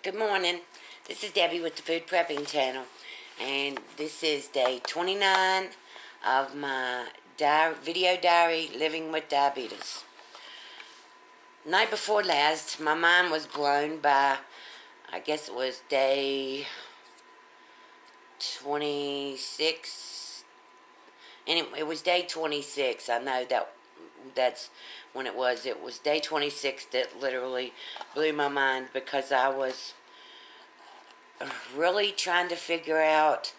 Good morning. This is Debbie with the Food Prepping channel, and this is day 29 of my video diary, Living with Diabetes. Night before last, my mind was blown by, I guess it was day 26, and it was day 26. I know that's when it was. It was day 26 that literally blew my mind, because I was really trying to figure out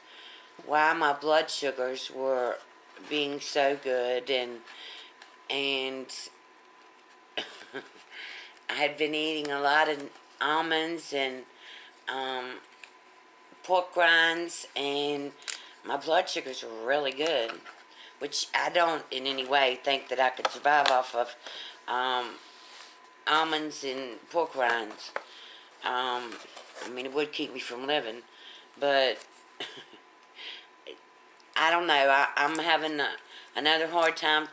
why my blood sugars were being so good, and I had been eating a lot of almonds and pork rinds, and my blood sugars were really good, which I don't in any way think that I could survive off of almonds and pork rinds. I mean, it would keep me from living, but I don't know. I'm having another hard time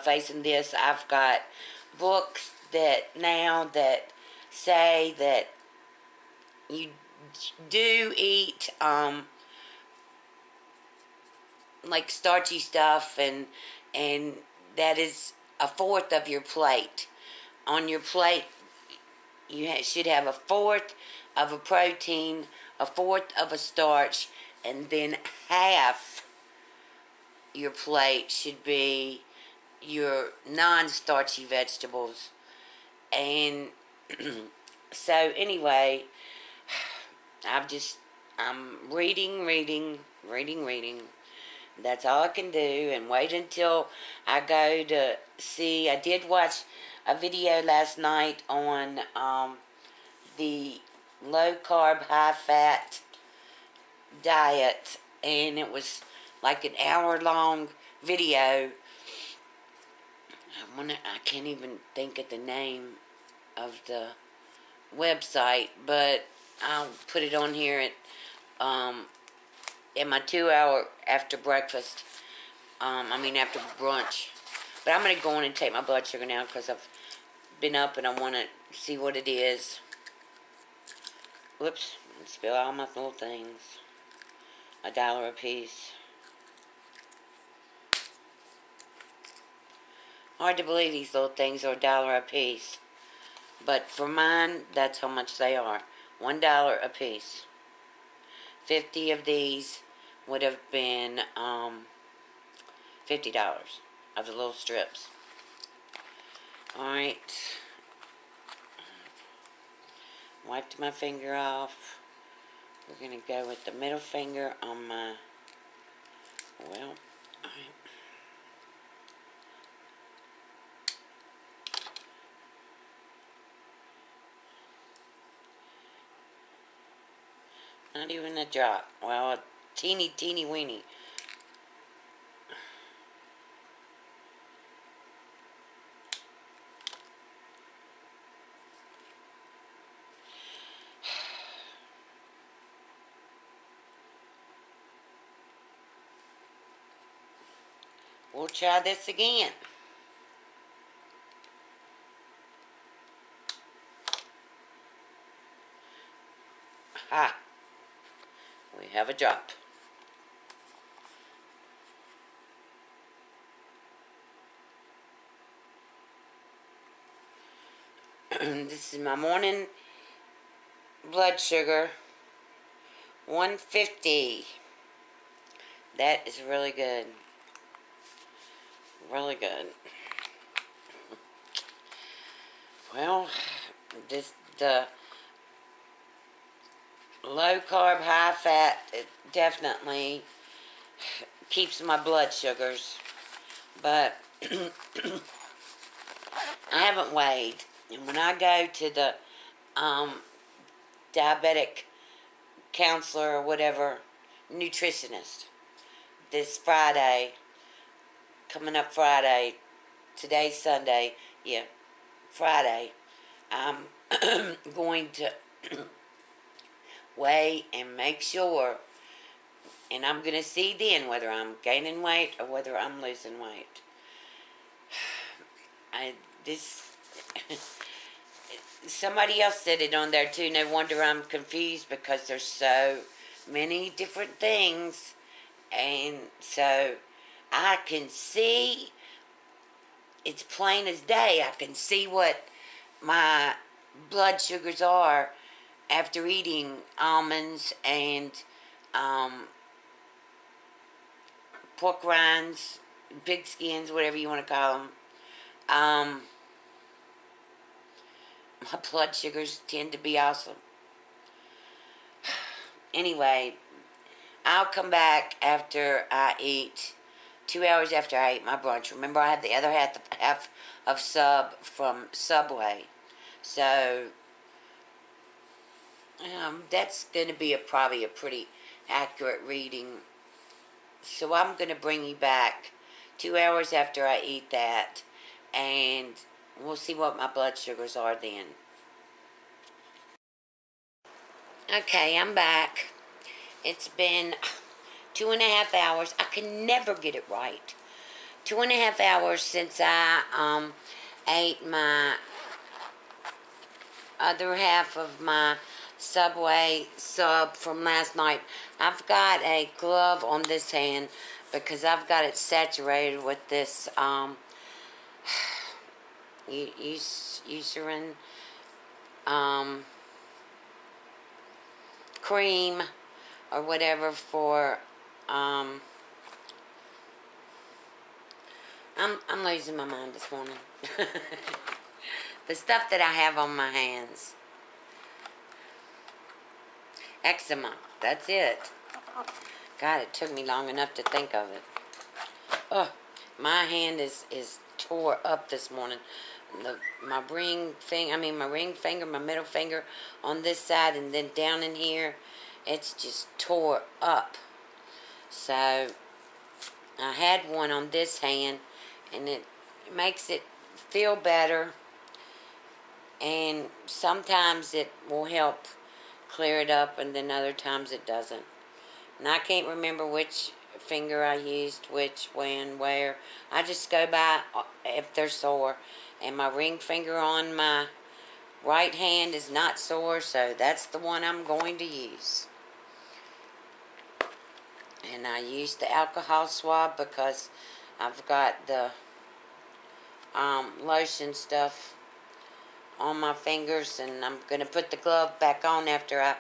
facing this. I've got books that say that you do eat like starchy stuff, and that is a fourth of your plate. On your plate, you should have a fourth of a protein, a fourth of a starch, and then half your plate should be your non-starchy vegetables. And so anyway, I'm reading. That's all I can do, and wait until I go to see. I did watch a video last night on the low-carb, high-fat diet, and it was like an hour-long video. I can't even think of the name of the website, but I'll put it on here at in my 2 hour after breakfast. After brunch. But I'm going to go on and take my blood sugar now, because I've been up and I want to see what it is. Whoops, spill all my little things. $1 a piece. Hard to believe these little things are $1 a piece. But for mine, that's how much they are. $1 a piece. 50 of these would have been $50 of the little strips. Alright. Wiped my finger off. We're going to go with the middle finger on my, alright. Not even a drop. Well, a teeny weeny. We'll try this again. Ha! We have a drop. This is my morning blood sugar, 150. That is really good. Really good. Well, the low carb, high fat, it definitely keeps my blood sugars. But I haven't weighed. And when I go to the diabetic counselor or whatever, nutritionist, this Friday, coming up Friday, today's Sunday, yeah, Friday, I'm going to weigh and make sure, and I'm going to see then whether I'm gaining weight or whether I'm losing weight. somebody else said it on there too. No wonder I'm confused because there's so many different things. And so I can see, it's plain as day. I can see what my blood sugars are after eating almonds and pork rinds, pig skins, whatever you want to call them. My blood sugars tend to be awesome. Anyway, I'll come back after I eat, 2 hours after I eat my brunch. Remember, I have the other half of sub from Subway. So, that's going to be probably a pretty accurate reading. So I'm going to bring you back 2 hours after I eat that, and we'll see what my blood sugars are then. Okay, I'm back. It's been 2.5 hours. I can never get it right. 2.5 hours since I ate my other half of my Subway sub from last night. I've got a glove on this hand because I've got it saturated with this eucerin cream or whatever for I'm losing my mind this morning. The stuff that I have on my hands. Eczema. That's it. God, it took me long enough to think of it. Oh, my hand is tore up this morning. My ring finger, my middle finger on this side, and then down in here, it's just tore up. So, I had one on this hand, and it makes it feel better. And sometimes it will help clear it up, and then other times it doesn't. And I can't remember which finger I used, which, when, where. I just go by if they're sore. And my ring finger on my right hand is not sore, so that's the one I'm going to use. And I used the alcohol swab because I've got the lotion stuff on my fingers, and I'm going to put the glove back on after I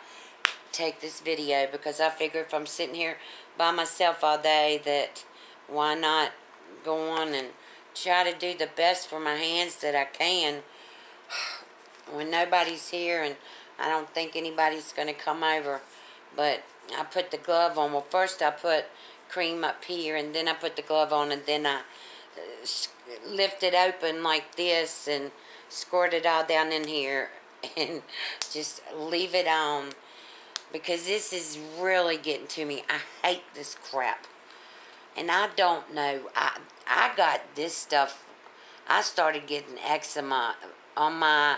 take this video, because I figure if I'm sitting here by myself all day, that why not go on and try to do the best for my hands that I can when nobody's here, and I don't think anybody's going to come over. But I put the glove on. Well, first I put cream up here, and then I put the glove on, and then I lift it open like this and squirt it all down in here and just leave it on, because this is really getting to me. I hate this crap. And I don't know. I got this stuff. I started getting eczema on my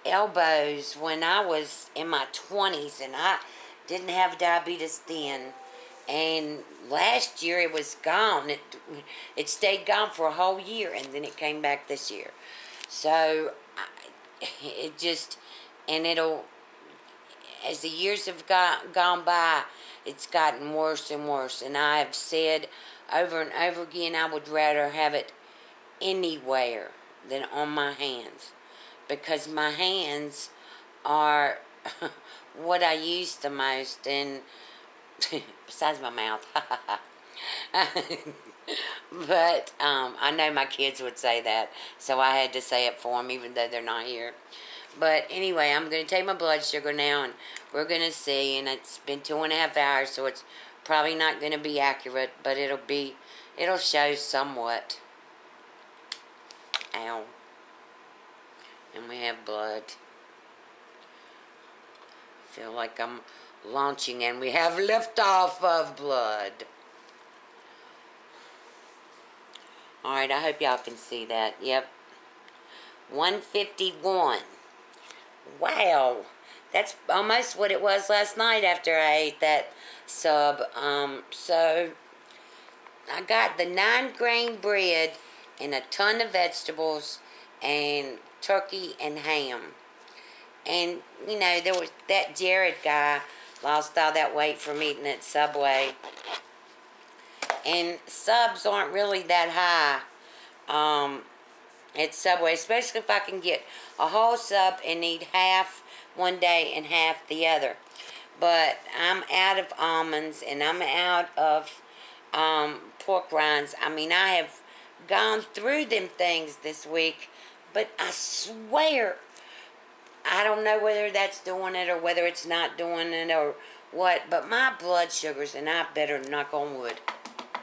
elbows when I was in my 20s, and I didn't have diabetes then. And last year it was gone. It stayed gone for a whole year, and then it came back this year. So it just, and it'll, as the years have gone by, it's gotten worse and worse. And I have said over and over again, I would rather have it anywhere than on my hands, because my hands are what I use the most, and besides my mouth. But I know my kids would say that, so I had to say it for them, even though they're not here. But anyway, I'm going to take my blood sugar now, and we're going to see. And it's been 2.5 hours, so it's probably not going to be accurate, but it'll show somewhat. Ow. And we have blood. I feel like I'm launching, and we have liftoff of blood. Alright, I hope y'all can see that. Yep. 151. Wow. That's almost what it was last night after I ate that sub. So, I got the 9-grain bread and a ton of vegetables and turkey and ham. And, you know, there was that Jared guy lost all that weight from eating at Subway. And subs aren't really that high at Subway, especially if I can get a whole sub and eat half one day and half the other. But I'm out of almonds and I'm out of pork rinds. I mean, I have gone through them things this week, but I swear, I don't know whether that's doing it or whether it's not doing it or what, but my blood sugars, and I better knock on wood,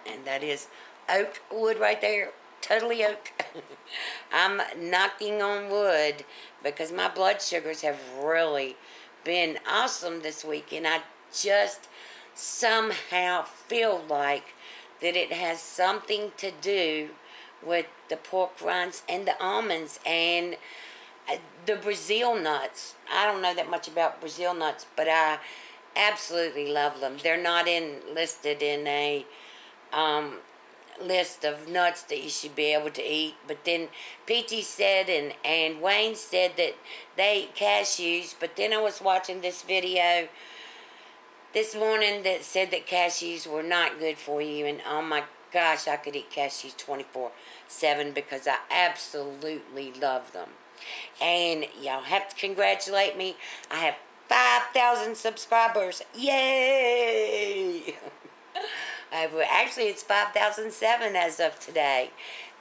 and that is oak wood right there, totally oak. I'm knocking on wood because my blood sugars have really been awesome this week, and I just somehow feel like that it has something to do with the pork rinds and the almonds and the Brazil nuts. I don't know that much about Brazil nuts, but I absolutely love them. They're not listed in a list of nuts that you should be able to eat. But then Peachy said and Wayne said that they eat cashews. But then I was watching this video this morning that said that cashews were not good for you. And oh my gosh, I could eat cashews 24/7 because I absolutely love them. And y'all have to congratulate me. I have 5,000 subscribers. Yay! Actually, it's 5,007 as of today.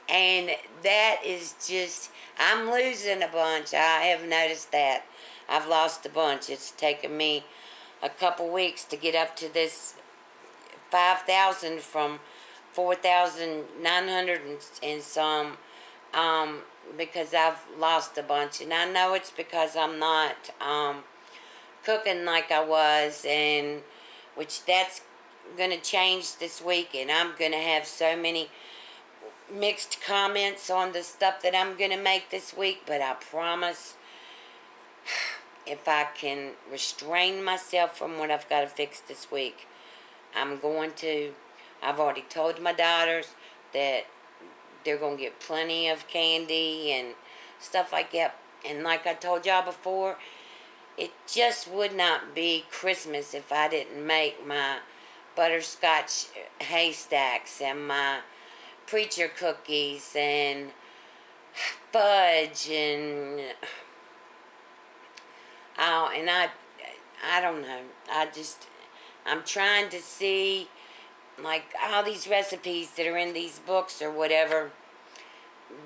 And that is just, I'm losing a bunch. I have noticed that. I've lost a bunch. It's taken me a couple weeks to get up to this 5,000 from 4,900 and some, because I've lost a bunch. And I know it's because I'm not cooking like I was, and which that's going to change this week, and I'm going to have so many mixed comments on the stuff that I'm going to make this week, but I promise if I can restrain myself from what I've got to fix this week, I'm going to. I've already told my daughters that they're going to get plenty of candy and stuff like that, and like I told y'all before, it just would not be Christmas if I didn't make my butterscotch haystacks and my preacher cookies and fudge and I don't know. I'm trying to see like all these recipes that are in these books or whatever.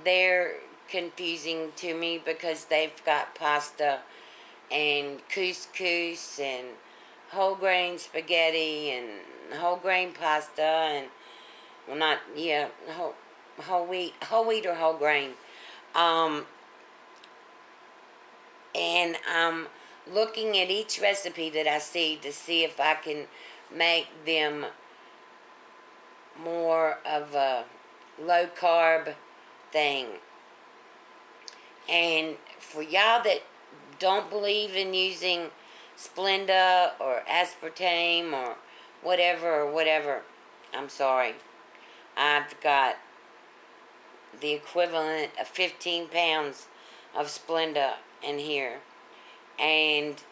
They're confusing to me because they've got pasta and couscous and whole grain spaghetti and whole grain pasta and whole wheat or whole grain, and I'm looking at each recipe that I see to see if I can make them more of a low carb thing. And for y'all that don't believe in using Splenda or aspartame or whatever, I'm sorry. I've got the equivalent of 15 pounds of Splenda in here. And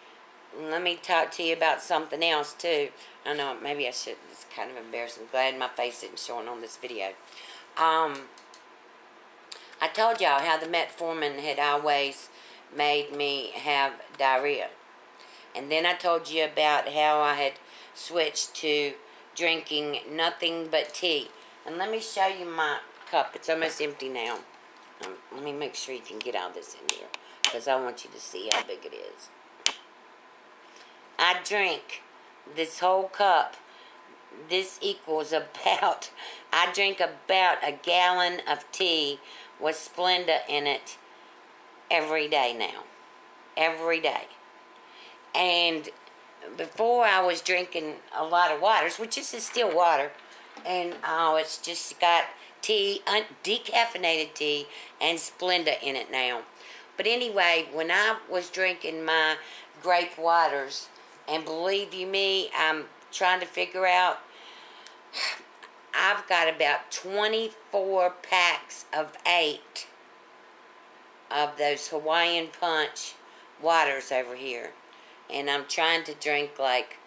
let me talk to you about something else too. I know maybe I should. It's kind of embarrassing. Glad my face isn't showing on this video. I told y'all how the metformin had always made me have diarrhea. And then I told you about how I had switched to drinking nothing but tea. And let me show you my cup. It's almost empty now. Let me make sure you can get all this in here, because I want you to see how big it is. I drink this whole cup. This equals about, I drink about a gallon of tea with Splenda in it every day now. Every day. And before I was drinking a lot of waters, which is still water, and it's just got tea, decaffeinated tea, and Splenda in it now. But anyway, when I was drinking my grape waters, and believe you me, I'm trying to figure out, I've got about 24 packs of 8 of those Hawaiian Punch waters over here. And I'm trying to drink like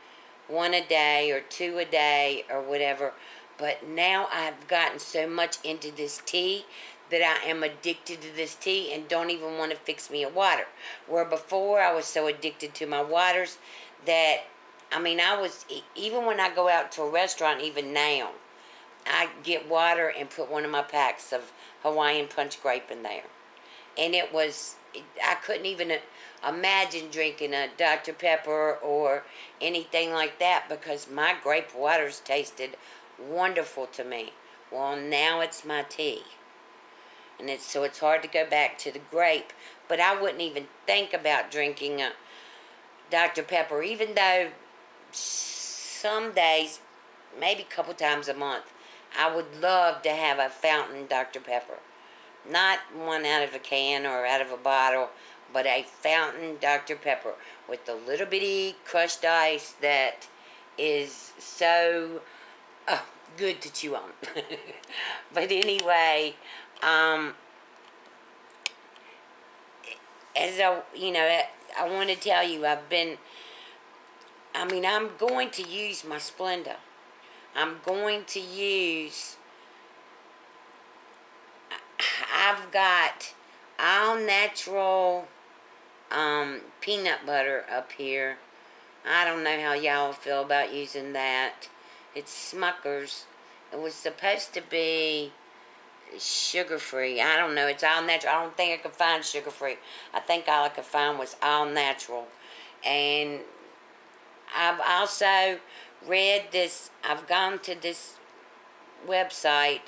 one a day or two a day or whatever. But now I've gotten so much into this tea that I am addicted to this tea and don't even want to fix me a water. Where before I was so addicted to my waters that, I mean, even when I go out to a restaurant, even now, I get water and put one of my packs of Hawaiian punch grape in there. And I couldn't even imagine drinking a Dr. Pepper or anything like that because my grape waters tasted wonderful to me. Well, now it's my tea. And so it's hard to go back to the grape. But I wouldn't even think about drinking a Dr. Pepper, even though some days, maybe a couple times a month, I would love to have a fountain Dr. Pepper. Not one out of a can or out of a bottle, but a fountain Dr. Pepper with the little bitty crushed ice that is so good to chew on. But anyway, as I want to tell you, I'm going to use my Splenda. I've got all natural peanut butter up here. I don't know how y'all feel about using that. It's Smucker's. It was supposed to be sugar-free. I don't know. It's all natural. I don't think I could find sugar-free. I think all I could find was all natural. And I've also read this. I've gone to this website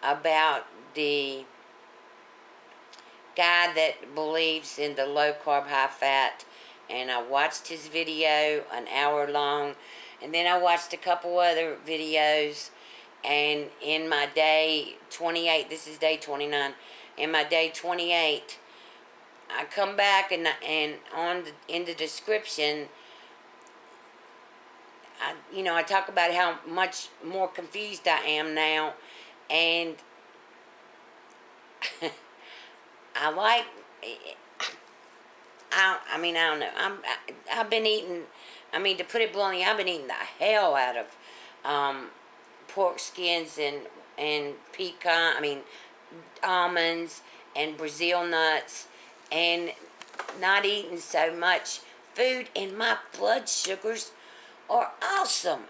about the guy that believes in the low-carb, high-fat. And I watched his video, an hour long. And then I watched a couple other videos. And in my day 28, this is day 29, in my day 28, I come back and in the description, I talk about how much more confused I am now, and I don't know. I've been eating. To put it bluntly, I've been eating the hell out of pork skins and almonds and Brazil nuts, and not eating so much food, and my blood sugars are awesome.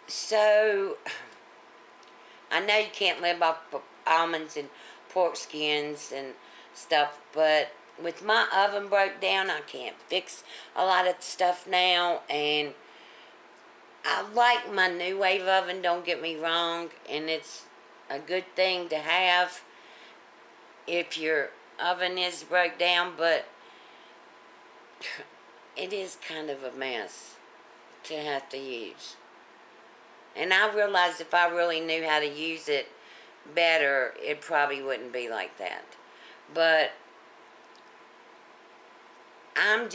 So, I know you can't live off almonds and pork skins and stuff, but with my oven broke down, I can't fix a lot of stuff now, and I like my new wave oven, don't get me wrong, and it's a good thing to have if your oven is broke down, but it is kind of a mess to have to use. And I realized if I really knew how to use it better, it probably wouldn't be like that. But I'm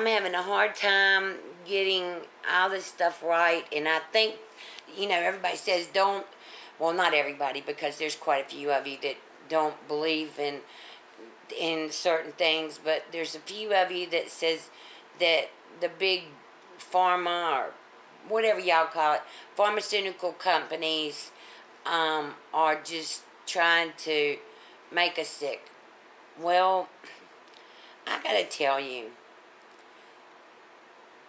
having a hard time getting all this stuff right, and I think, everybody says not everybody, because there's quite a few of you that don't believe in certain things, but there's a few of you that says that the big pharma, or whatever y'all call it, pharmaceutical companies are just trying to make us sick. Well, I gotta tell you,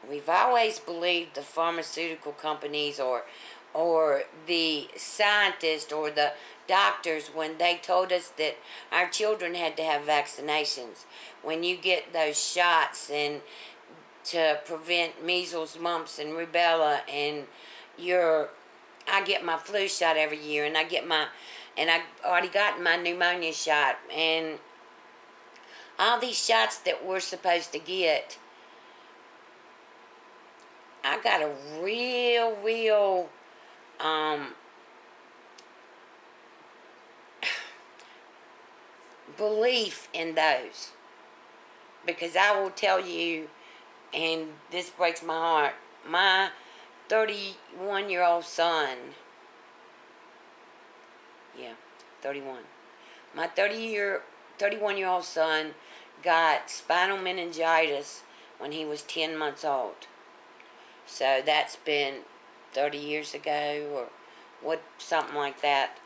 we've always believed the pharmaceutical companies or the scientists or the doctors when they told us that our children had to have vaccinations. When you get those shots and to prevent measles, mumps, and rubella, and I get my flu shot every year, and I've already gotten my pneumonia shot, and all these shots that we're supposed to get, I got a real belief in those. Because I will tell you, and this breaks my heart, my 31-year-old son, 31, my 31-year-old son got spinal meningitis when he was 10 months old. So that's been 30 years ago or something like that.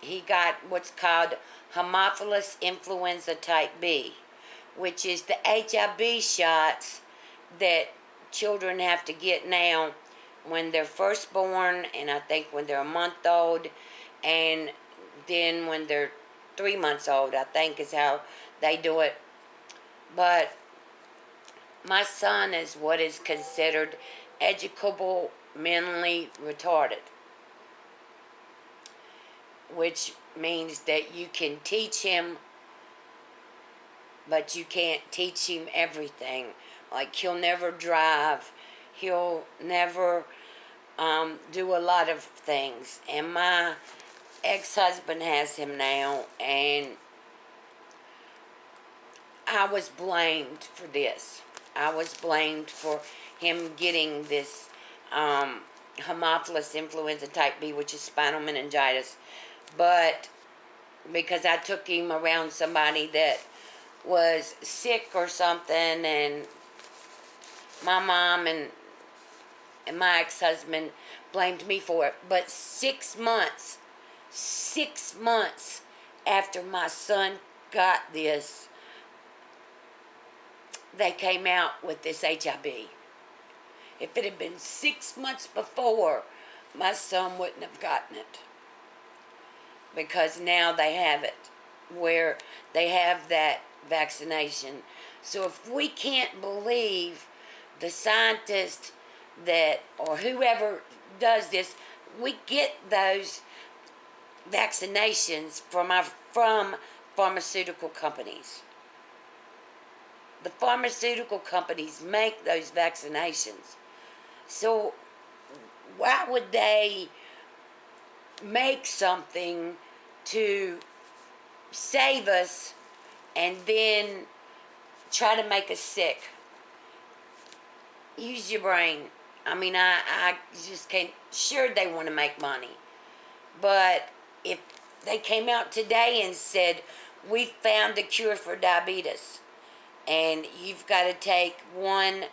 He got what's called Haemophilus influenza type B, which is the HIV shots that children have to get now when they're first born, and I think when they're a month old, and then when they're 3 months old, I think is how they do it. But my son is what is considered educable mentally retarded, which means that you can teach him, but you can't teach him everything. Like, he'll never drive, he'll never do a lot of things. And my ex-husband has him now, and I was blamed for this. I was blamed for him getting this Haemophilus influenza type B, which is spinal meningitis. But because I took him around somebody that was sick or something, and my mom and my ex-husband blamed me for it. But 6 months after my son got this, they came out with this HIV. If it had been 6 months before, my son wouldn't have gotten it. Because now they have it, where they have that vaccination. So if we can't believe the scientist that, or whoever does this, we get those vaccinations from pharmaceutical companies. The pharmaceutical companies make those vaccinations. So why would they make something to save us and then try to make us sick? Use your brain. I mean, I just can't. Sure, they want to make money. But if they came out today and said, we found a cure for diabetes, and you've got to take one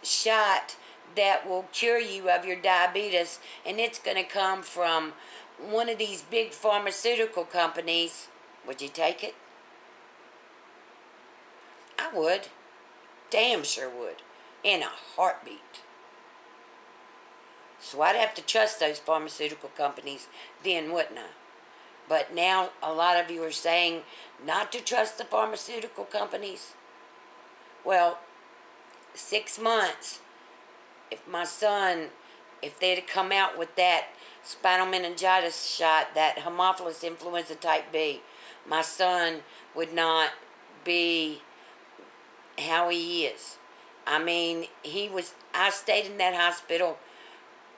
shot that will cure you of your diabetes, and it's going to come from one of these big pharmaceutical companies, would you take it? I would. Damn sure would. In a heartbeat. So I'd have to trust those pharmaceutical companies then, wouldn't I? But now a lot of you are saying not to trust the pharmaceutical companies. Well, 6 months, if my son, if they'd have come out with that spinal meningitis shot, that Haemophilus influenza type B, my son would not be how he is. I mean, I stayed in that hospital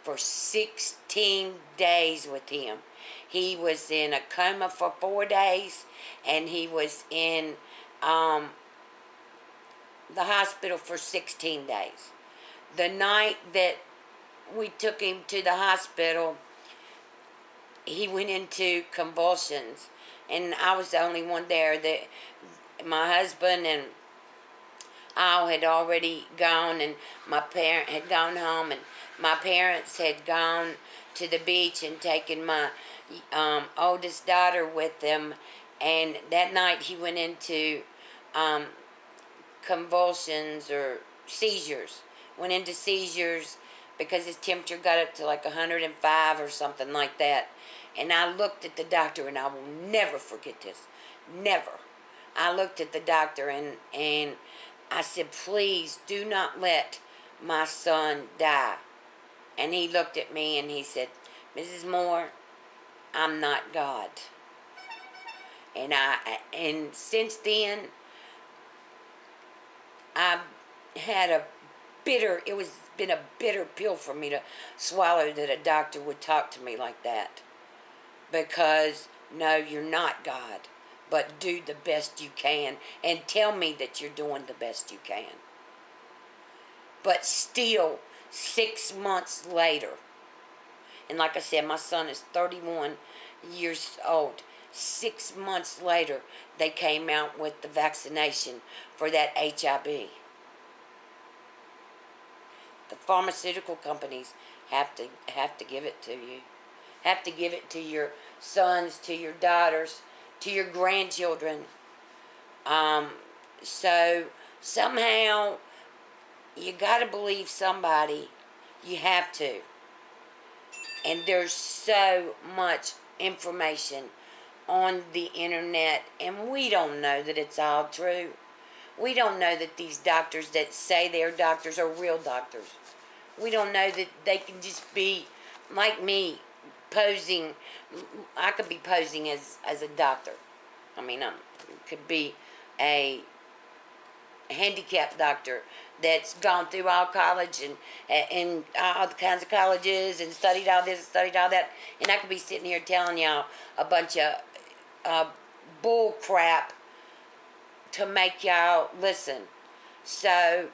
for 16 days with him. He was in a coma for 4 days, and he was in the hospital for 16 days. The night that we took him to the hospital, he went into convulsions, and I was the only one there. That my husband and I had already gone, and my parent had gone home, and my parents had gone to the beach and taken my oldest daughter with them. And that night he went into convulsions or seizures. Went into seizures because his temperature got up to like 105 or something like that. And I looked at the doctor, and I will never forget this. Never. I looked at the doctor and I said, please do not let my son die. And he looked at me and he said, Mrs. Moore, I'm not God. And since then, I've had it's been a bitter pill for me to swallow that a doctor would talk to me like that. Because, no, you're not God. But do the best you can and tell me that you're doing the best you can. But still, 6 months later, and like I said, my son is 31 years old. 6 months later, they came out with the vaccination for that HIV. The pharmaceutical companies have to give it to you. Have to give it to your sons, to your daughters, to your grandchildren. So somehow you got to believe somebody. You have to. And there's so much information on the internet, and we don't know that it's all true. We don't know that these doctors that say they're doctors are real doctors. We don't know that they can just be like me, posing. I could be posing as a doctor. I mean, I could be a handicapped doctor that's gone through all college and all kinds of colleges and studied all this and studied all that, and I could be sitting here telling y'all a bunch of bull crap to make y'all listen. So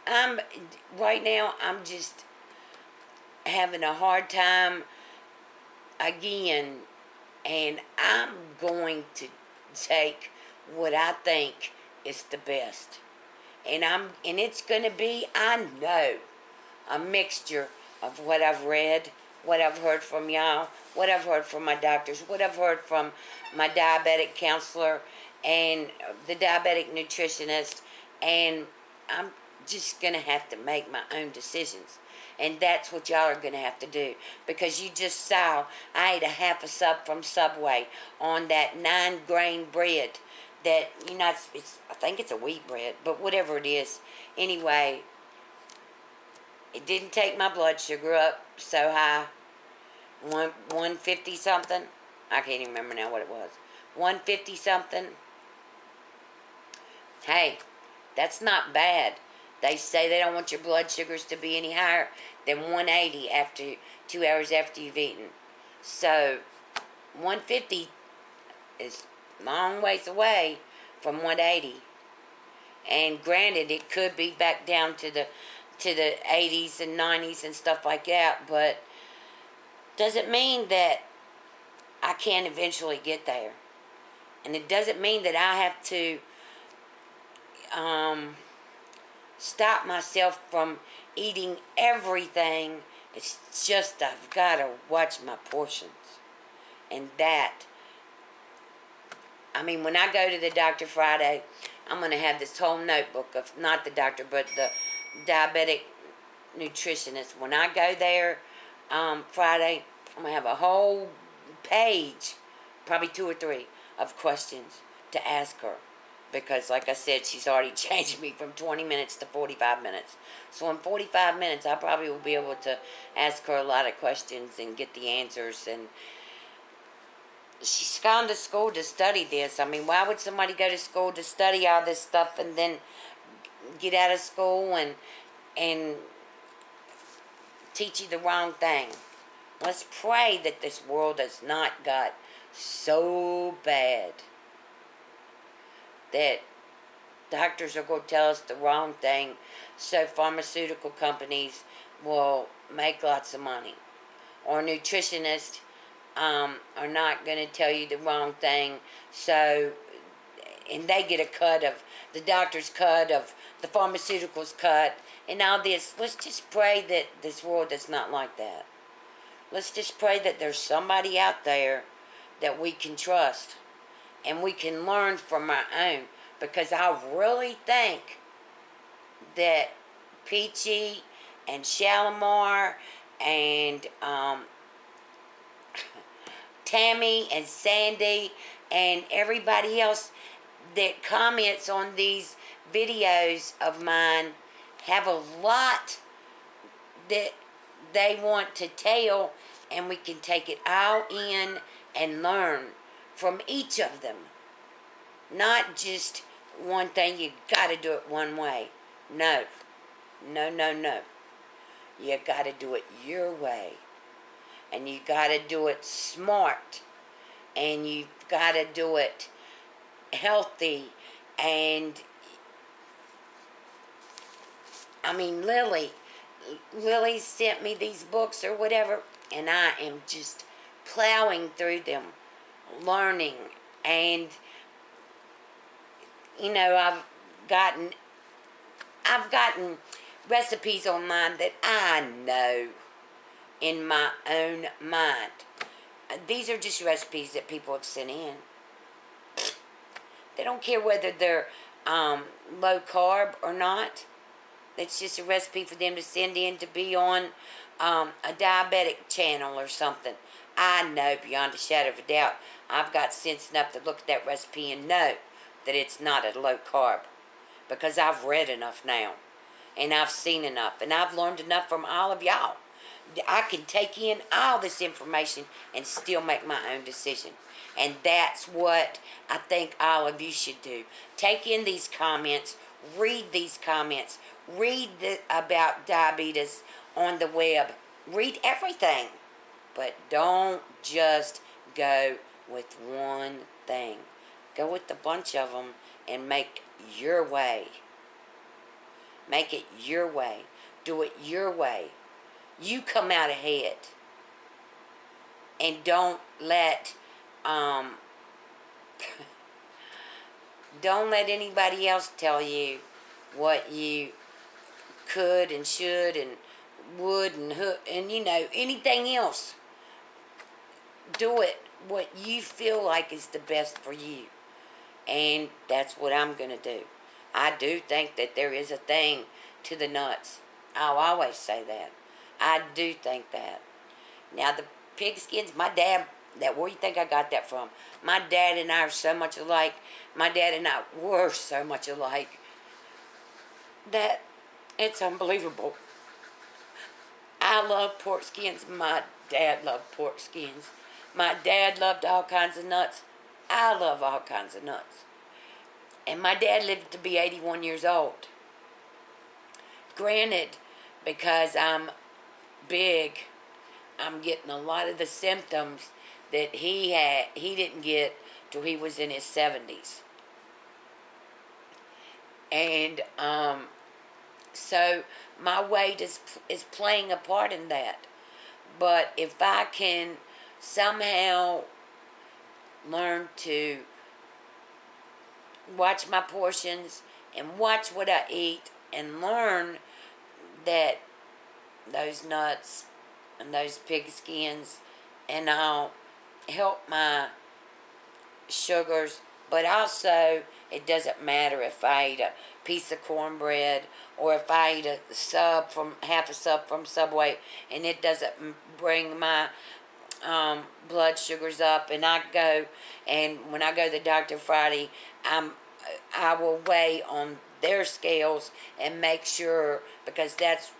right now I'm just having a hard time again, and I'm going to take what I think is the best. And it's going to be, I know, a mixture of what I've read, what I've heard from y'all, what I've heard from my doctors, what I've heard from my diabetic counselor and the diabetic nutritionist, and I'm just going to have to make my own decisions. And that's what y'all are going to have to do. Because you just saw, I ate a half a sub from Subway on that 9-grain bread that, I think it's a wheat bread, but whatever it is. Anyway, it didn't take my blood sugar up so high. 150 something. I can't even remember now what it was. 150 something. Hey, that's not bad. They say they don't want your blood sugars to be any higher than 180 after 2 hours after you've eaten. So 150 is long ways away from 180. And granted, it could be back down to the 80s and 90s and stuff like that, but doesn't mean that I can't eventually get there. And it doesn't mean that I have to stop myself from eating everything. It's just I've got to watch my portions. And when I go to the doctor Friday, I'm going to have this whole notebook of, not the doctor, but the diabetic nutritionist. When I go there Friday, I'm going to have a whole page, probably 2 or 3, of questions to ask her. Because, like I said, she's already changed me from 20 minutes to 45 minutes. So in 45 minutes, I probably will be able to ask her a lot of questions and get the answers. And she's gone to school to study this. Why would somebody go to school to study all this stuff and then get out of school and teach you the wrong thing? Let's pray that this world has not got so bad that doctors are going to tell us the wrong thing, so pharmaceutical companies will make lots of money. Or nutritionists are not going to tell you the wrong thing, and they get a cut of the doctor's cut of the pharmaceuticals cut and all this. Let's just pray that this world is not like that. Let's just pray that there's somebody out there that we can trust and we can learn from our own. Because I really think that Peachy and Shalimar and Tammy and Sandy and everybody else that comments on these videos of mine have a lot that they want to tell, and we can take it all in and learn from each of them. Not just one thing, you gotta do it one way. No. You gotta do it your way. And you gotta do it smart. And you've gotta do it healthy. And Lily sent me these books or whatever, and I am just plowing through them, learning, and gotten I've gotten recipes online that I know in my own mind. These are just recipes that people have sent in. They don't care whether they're low carb or not. It's just a recipe for them to send in to be on a diabetic channel or something. I know beyond a shadow of a doubt I've got sense enough to look at that recipe and know that it's not a low carb, because I've read enough now, and I've seen enough, and I've learned enough from all of y'all. I can take in all this information and still make my own decision. And that's what I think all of you should do. Take in these comments, read these comments, read about diabetes on the web, read everything. But don't just go with one thing. Go with a bunch of them and make your way. Make it your way. Do it your way. You come out ahead. And don't let don't let anybody else tell you what you could and should and would and anything else. Do it what you feel like is the best for you. And that's what I'm going to do. I do think that there is a thing to the nuts. I'll always say that. I do think that. Now, the pig skins, my dad, where do you think I got that from? My dad and I are so much alike. My dad and I were so much alike that it's unbelievable. I love pork skins. My dad loved pork skins. My dad loved all kinds of nuts. I love all kinds of nuts. And my dad lived to be 81 years old. Granted, because I'm big, I'm getting a lot of the symptoms that he didn't get till he was in his 70s. And so my weight is playing a part in that. But if I can somehow learn to watch my portions and watch what I eat and learn that those nuts and those pig skins and I'll help my sugars, but also it doesn't matter if I eat a piece of cornbread or if I eat half a sub from Subway and it doesn't bring my blood sugars up, and when I go to the doctor Friday, I will weigh on their scales and make sure, because that's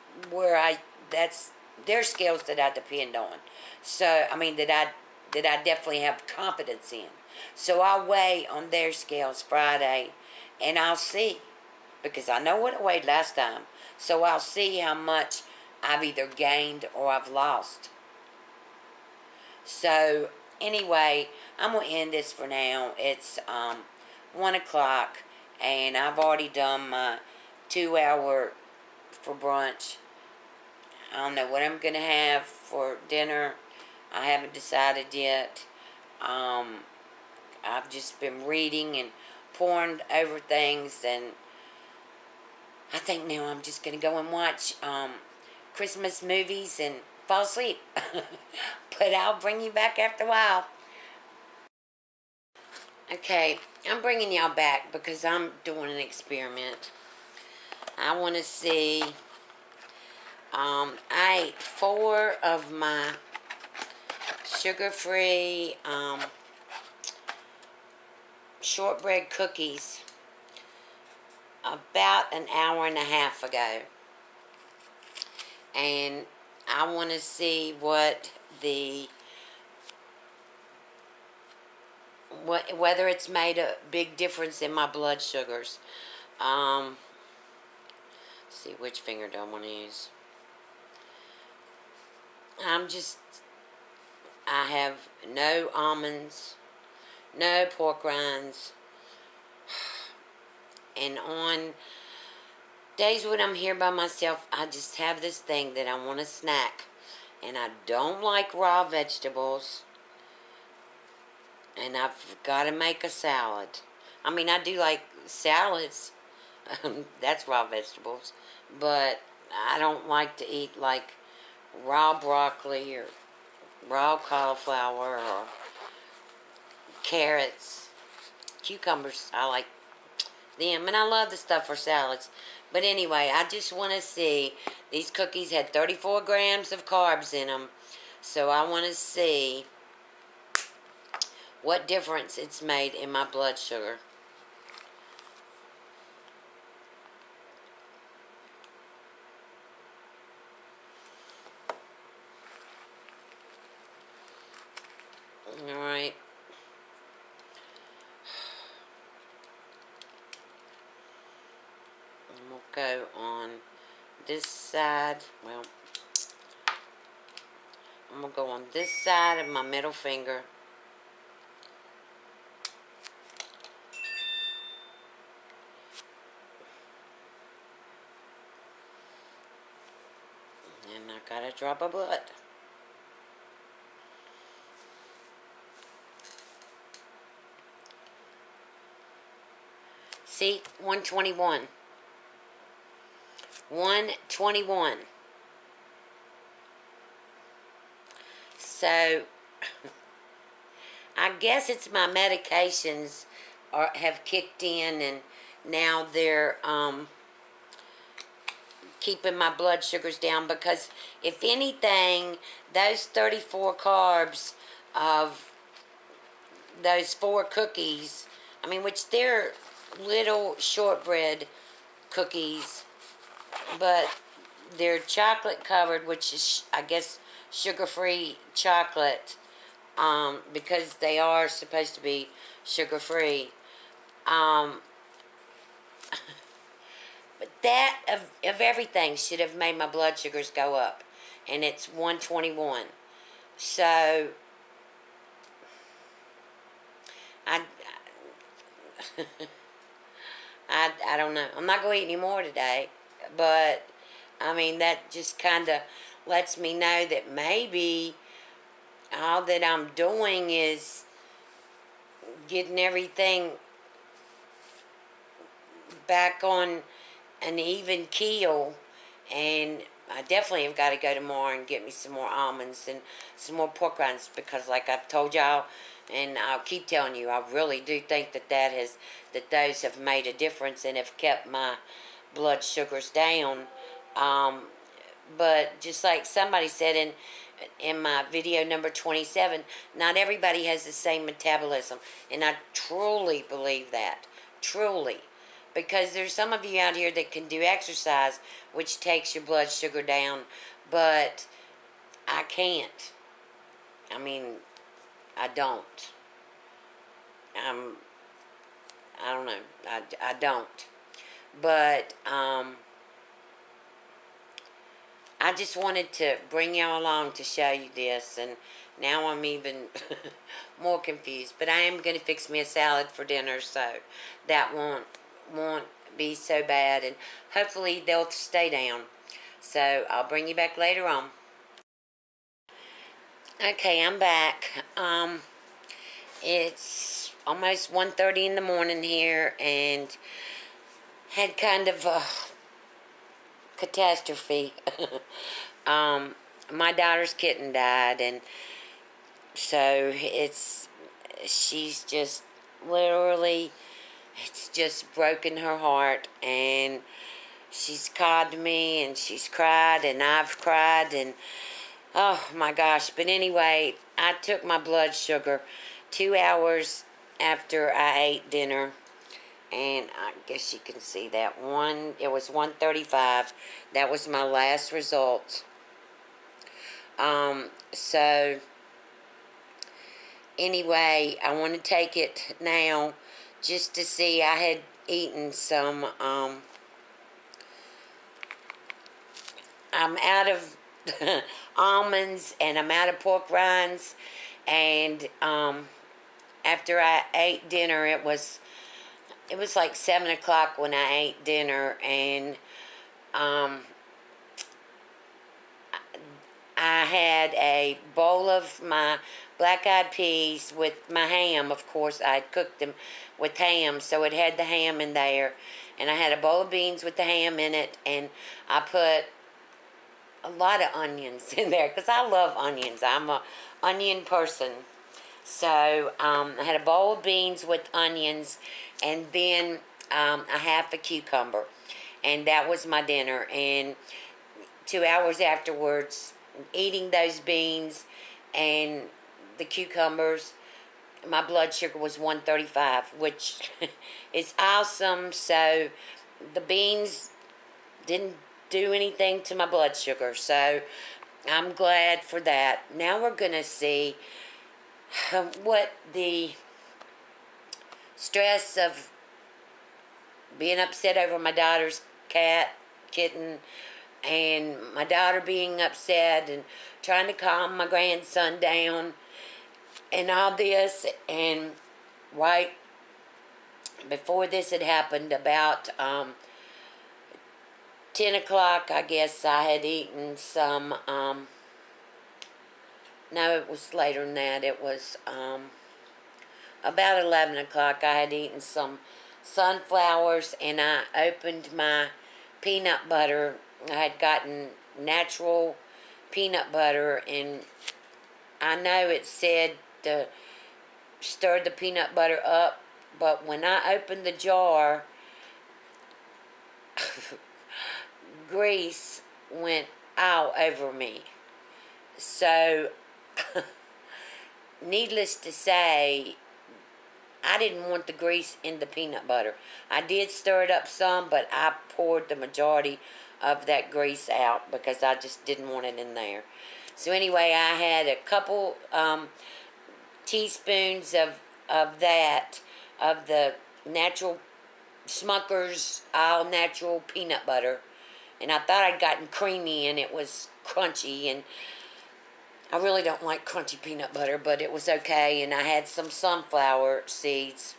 their scales that I depend on. So that I definitely have confidence in. So I'll weigh on their scales Friday, and I'll see, because I know what I weighed last time. So I'll see how much I've either gained or I've lost. So anyway, I'm going to end this for now. It's 1 o'clock, and I've already done my 2 hour for brunch. I don't know what I'm going to have for dinner. I haven't decided yet. I've just been reading and poring over things, and I think now I'm just going to go and watch Christmas movies and fall asleep. But I'll bring you back after a while. Okay, I'm bringing y'all back because I'm doing an experiment. I want to see. I ate 4 of my sugar-free shortbread cookies about an hour and a half ago. And I want to see whether it's made a big difference in my blood sugars. See, which finger do I want to use? I have no almonds, no pork rinds, and on days when I'm here by myself, I just have this thing that I want to snack, and I don't like raw vegetables. And I've got to make a salad. I mean, I do like salads. That's raw vegetables. But I don't like to eat like raw broccoli or raw cauliflower or carrots, cucumbers. I like them, and I love the stuff for salads. But anyway, I just want to see. These cookies had 34 grams of carbs in them, so I want to see what difference it's made in my blood sugar. Alright. And we'll go on this side. Well, I'm going to go on this side of my middle finger. And I got a drop of blood. See, 121. 121. So, I guess it's my medications have kicked in, and now they're keeping my blood sugars down, because if anything, those 34 carbs of those 4 cookies, I mean, which they're little shortbread cookies, but they're chocolate covered, which is, I guess, sugar-free chocolate, because they are supposed to be sugar-free. But that, of everything, should have made my blood sugars go up. And it's 121. So, I don't know. I'm not going to eat any more today. But, I mean, that just kind of lets me know that maybe all that I'm doing is getting everything back on an even keel, and I definitely have got to go tomorrow and get me some more almonds and some more pork rinds, because like I've told y'all, and I'll keep telling you, I really do think that those have made a difference and have kept my blood sugars down. But just like somebody said in my video number 27, not everybody has the same metabolism, and I truly believe that. Truly. Because there's some of you out here that can do exercise, which takes your blood sugar down, but I can't. I mean, I don't. I don't know. I don't. But, I just wanted to bring y'all along to show you this, and now I'm even more confused. But I am going to fix me a salad for dinner, so that won't be so bad, and hopefully they'll stay down. So I'll bring you back later on. Okay, I'm back. It's almost 1:30 in the morning here, and had kind of a catastrophe. My daughter's kitten died, and so she's just literally, it's just broken her heart, and she's called me, and she's cried, and I've cried, and oh my gosh. But anyway, I took my blood sugar 2 hours after I ate dinner, and I guess you can see that it was 135. That was my last result. So anyway, I want to take it now just to see. I had eaten some, I'm out of almonds, and I'm out of pork rinds, and after I ate dinner, it was like 7 o'clock when I ate dinner, and I had a bowl of my black-eyed peas with my ham. Of course, I cooked them with ham, so it had the ham in there. And I had a bowl of beans with the ham in it, and I put a lot of onions in there because I love onions. I'm a onion person. So I had a bowl of beans with onions, and then a half a cucumber, and that was my dinner. And 2 hours afterwards, eating those beans and the cucumbers, my blood sugar was 135, which is awesome. So the beans didn't do anything to my blood sugar, so I'm glad for that. Now we're gonna see what the stress of being upset over my daughter's kitten, and my daughter being upset and trying to calm my grandson down and all this. And right before this had happened, about 10 o'clock, I guess, I had eaten some, no, it was later than that. It was about 11 o'clock. I had eaten some sunflowers, and I opened my peanut butter. I had gotten natural peanut butter, and I know it said to stir the peanut butter up, but when I opened the jar, grease went all over me. So, needless to say, I didn't want the grease in the peanut butter. I did stir it up some, but I poured the majority of that grease out because I just didn't want it in there. So anyway, I had a couple teaspoons of the natural Smucker's all natural peanut butter. And I thought I'd gotten creamy, and it was crunchy, and I really don't like crunchy peanut butter, but it was okay. And I had some sunflower seeds.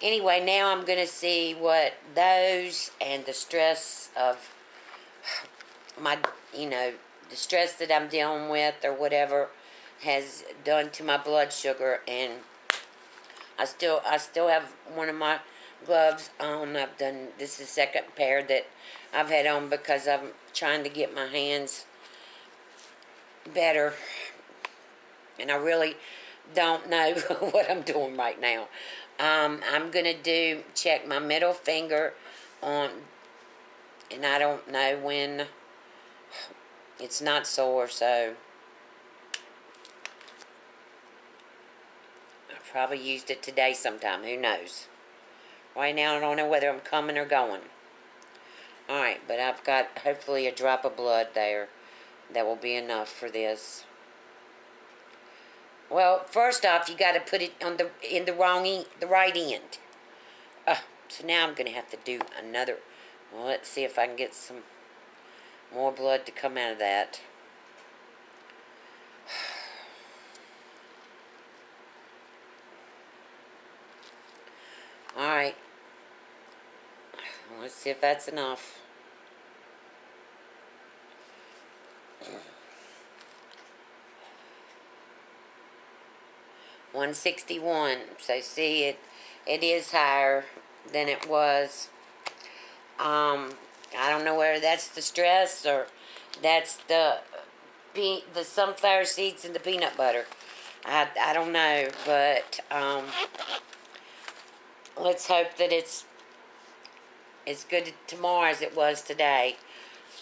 Anyway, now I'm going to see what those and the stress of my, the stress that I'm dealing with or whatever has done to my blood sugar. And I still have one of my gloves on. This is the second pair that I've had on because I'm trying to get my hands better, and I really don't know what I'm doing right now. I'm gonna check my middle finger on, and I don't know when it's not sore, so I probably used it today sometime, who knows. Right now I don't know whether I'm coming or going. Alright, but I've got hopefully a drop of blood there. That will be enough for this. Well, first off, you got to put it on the right end. So now I'm going to have to do another. Well, let's see if I can get some more blood to come out of that. All right. Let's see if that's enough. 161. So see, it is higher than it was. I don't know whether that's the stress or that's the sunflower seeds and the peanut butter. I don't know, but let's hope that it's as good tomorrow as it was today.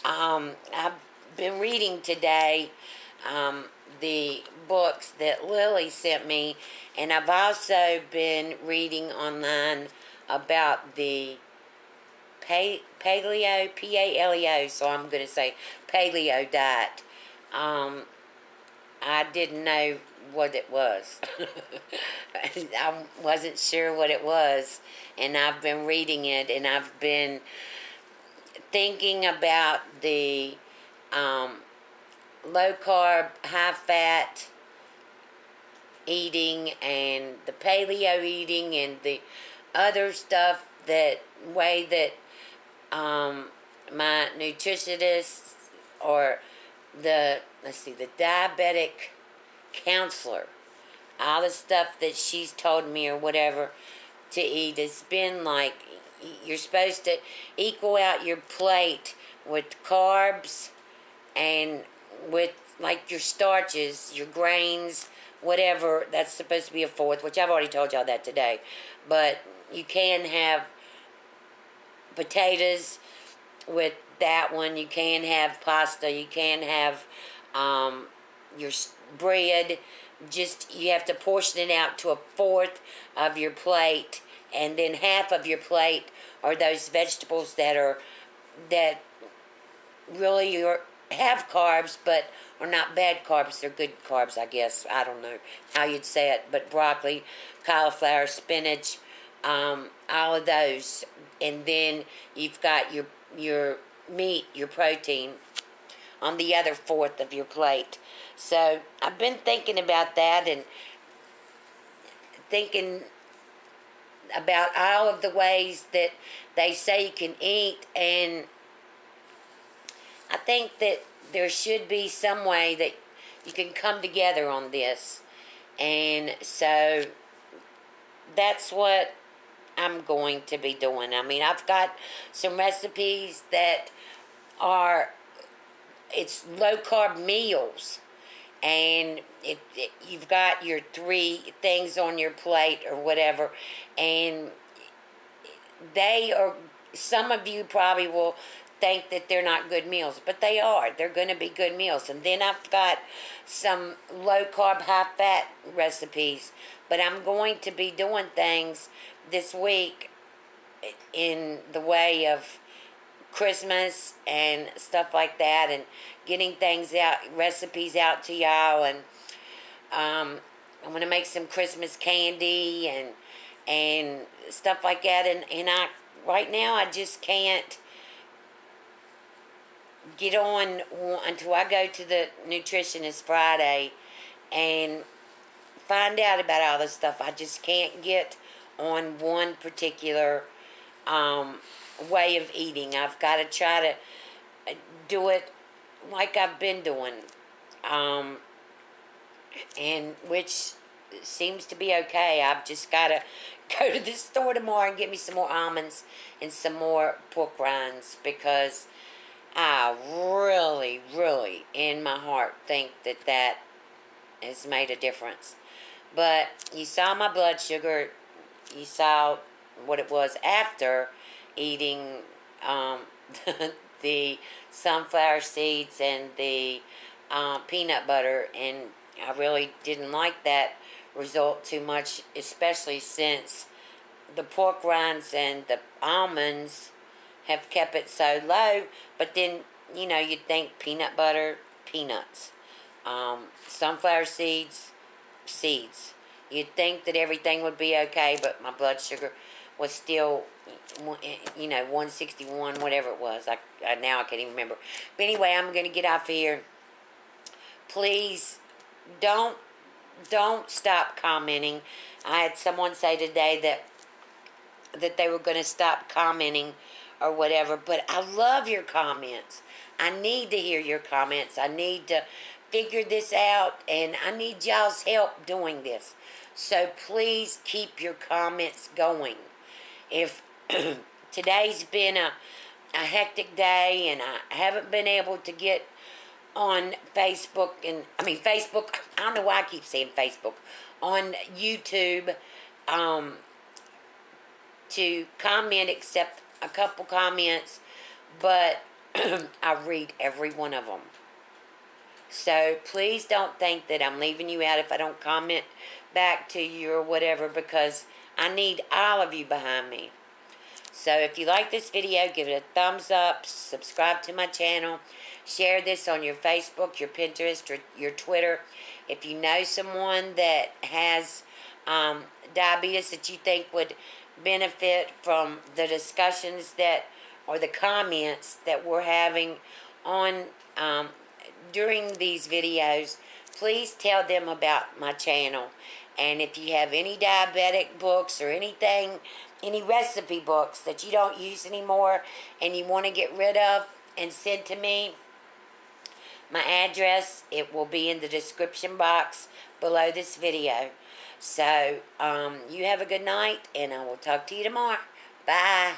I've been reading today the books that Lily sent me, and I've also been reading online about the paleo, P-A-L-E-O, so I'm going to say paleo diet. I didn't know what it was. I wasn't sure what it was, and I've been reading it, and I've been thinking about the low carb, high fat eating and the paleo eating and the other stuff that my nutritionist or the Diabetic counselor. All the stuff that she's told me or whatever to eat has been like, you're supposed to equal out your plate with carbs and with like your starches, your grains, whatever. That's supposed to be a fourth, which I've already told y'all that today. But you can have potatoes with that one. You can have pasta. You can have your bread. Just, you have to portion it out to a fourth of your plate, and then half of your plate are those vegetables that really have carbs, but are not bad carbs. They're good carbs, I guess. I don't know how you'd say it, but broccoli, cauliflower, spinach, all of those. And then you've got your meat, your protein, on the other fourth of your plate. So I've been thinking about that and thinking about all of the ways that they say you can eat, and I think that there should be some way that you can come together on this. And so that's what I'm going to be doing. I mean, I've got some recipes that are, it's low carb meals, and you've got your 3 things on your plate or whatever, and they are, some of you probably will think that they're not good meals, but they are. They're going to be good meals. And then I've got some low carb, high fat recipes, but I'm going to be doing things this week in the way of Christmas and stuff like that, and getting things out, recipes out to y'all. And I'm going to make some Christmas candy and stuff like that. And I, right now, I just can't get on until I go to the nutritionist Friday and find out about all this stuff. I just can't get on one particular way of eating. I've got to try to do it like I've been doing, and which seems to be okay. I've just got to go to the store tomorrow and get me some more almonds and some more pork rinds, because I really, really, in my heart, think that has made a difference. But you saw my blood sugar. You saw what it was after eating the sunflower seeds and the peanut butter, and I really didn't like that result too much, especially since the pork rinds and the almonds have kept it so low. But then, you'd think peanut butter, peanuts, sunflower seeds. You'd think that everything would be okay, but my blood sugar was still, 161, whatever it was. Now I can't even remember. But anyway, I'm going to get off here. Please don't stop commenting. I had someone say today that they were going to stop commenting or whatever, but I love your comments. I need to hear your comments. I need to figure this out, and I need y'all's help doing this. So please keep your comments going. If today's been a hectic day and I haven't been able to get on Facebook, Facebook, I don't know why I keep saying Facebook, on YouTube, to comment except a couple comments, but I read every one of them. So please don't think that I'm leaving you out if I don't comment back to you or whatever, because I need all of you behind me. So if you like this video, give it a thumbs up, subscribe to my channel, share this on your Facebook, your Pinterest, or your Twitter. If you know someone that has diabetes that you think would benefit from the discussions or the comments that we're having on during these videos, please tell them about my channel. And if you have any diabetic books or anything, any recipe books that you don't use anymore and you want to get rid of and send to me, my address. It will be in the description box below this video. So, you have a good night, and I will talk to you tomorrow. Bye.